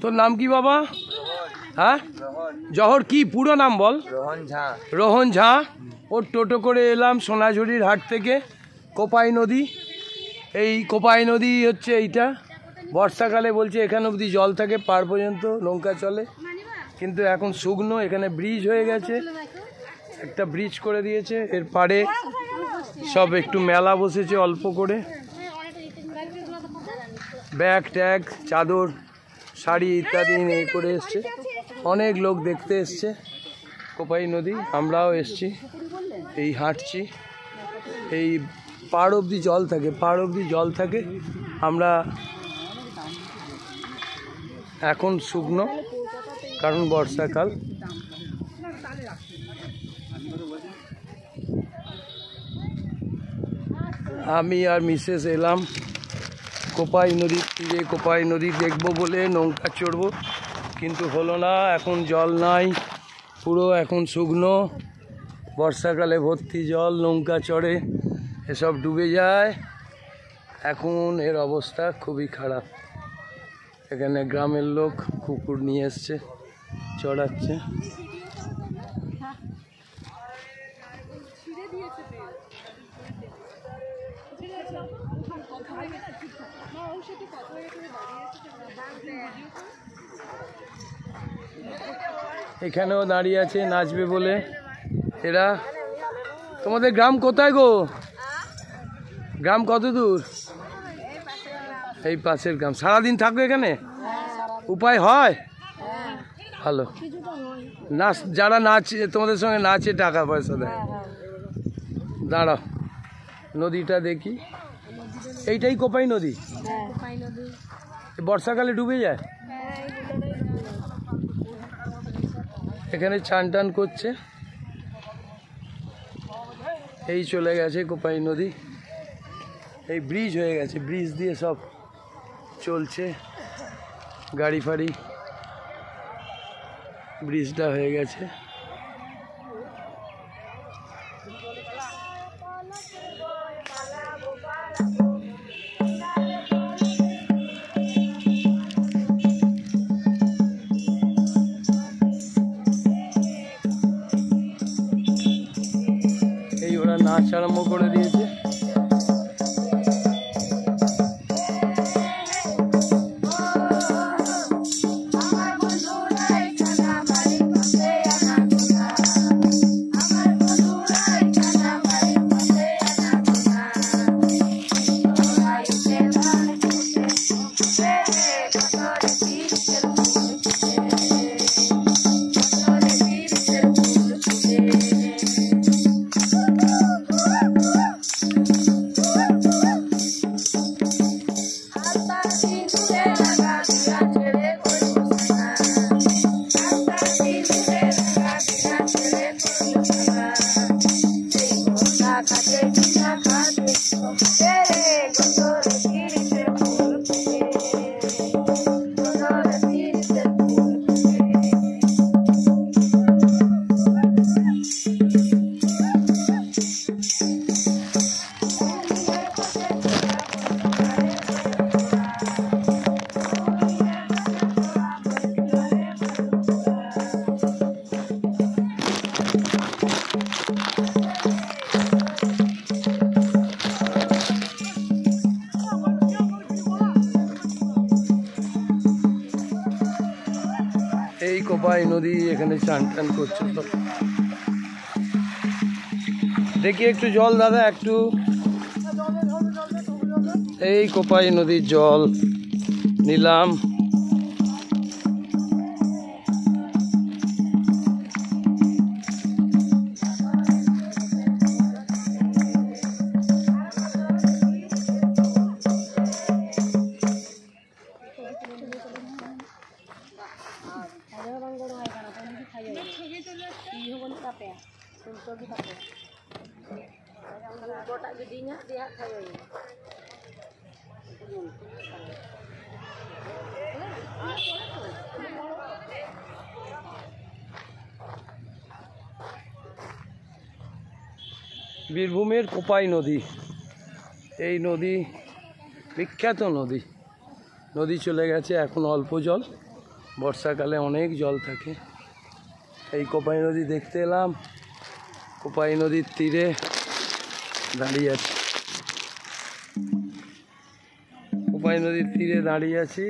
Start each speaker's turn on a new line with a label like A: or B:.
A: তোর নাম কি বাবা? হ্যাঁ, জহর কি পুরো নাম বল?
B: রোহন ঝা।
A: রোহন ঝা। ওর টোটো করে এলাম সোনাঝুরির হাট থেকে কোপাই নদী। এই কোপাই নদী হচ্ছে এইটা, বর্ষাকালে বলছে এখানে অবধি জল থাকে, পার পর্যন্ত নৌকা চলে, কিন্তু এখন শুকনো। এখানে ব্রিজ হয়ে গেছে, একটা ব্রিজ করে দিয়েছে। এর পাড়ে সব একটু মেলা বসেছে অল্প করে, ব্যাগ ট্যাগ চাদর শাড়ি ইত্যাদি নিয়ে করে এসছে। অনেক লোক দেখতে এসছে কোপাই নদী, আমরাও এসছি। এই হাঁটছি, এই পাড় অবধি জল থাকে, পাড় অবধি জল থাকে। আমরা এখন শুকনো, কারণ বর্ষাকাল। আমি আর মিসেস এলাম কোপাই নদীর তীরে, কোপাই নদী দেখবো বলে নৌকা চড়বো, কিন্তু হলো না। এখন জল নাই, পুরো এখন শুকনো। বর্ষাকালে ভর্তি জল, নৌকা চড়ে এসব ডুবে যায়। এখন এর অবস্থা খুবই খারাপ। এখানে গ্রামের লোক কুকুর নিয়ে এসছে, চড়াচ্ছে। এখানেও দাঁড়িয়ে আছে নাচবে বলে এরা। তোমাদের গ্রাম কোথায় গো? গ্রাম কত দূর? এই পাশের গ্রাম। সারাদিন থাকো এখানে? উপায় হয়? ভালো। নাচ, যারা নাচে তোমাদের সঙ্গে নাচে টাকা পয়সা দেয়। দাঁড়াও, নদীটা দেখি। এইটাই কোপাই নদী? বর্ষাকালে ডুবে যায়। এখানে চান টান করছে। এই চলে গেছে কোপাই নদী, এই ব্রিজ হয়ে গেছে, ব্রিজ দিয়ে সব চলছে গাড়ি ফাড়ি, ব্রিজটা হয়ে গেছে। এই ওরা নাচ আরম্ভ করে দিয়েছে। এই কোপাই নদী, এখানে চান টান করছে সব। দেখি একটু জল দাদা, একটু। এই কোপাই নদীর জল নিলাম। বীরভূমের কোপাই নদী, এই নদী বিখ্যাত নদী। নদী চলে গেছে, এখন অল্প জল, বর্ষাকালে অনেক জল থাকে। এই কোপাই নদী দেখতে এলাম, কোপাই নদীর তীরে দাঁড়িয়ে আছি, কোপাই নদীর তীরে দাঁড়িয়ে আছি।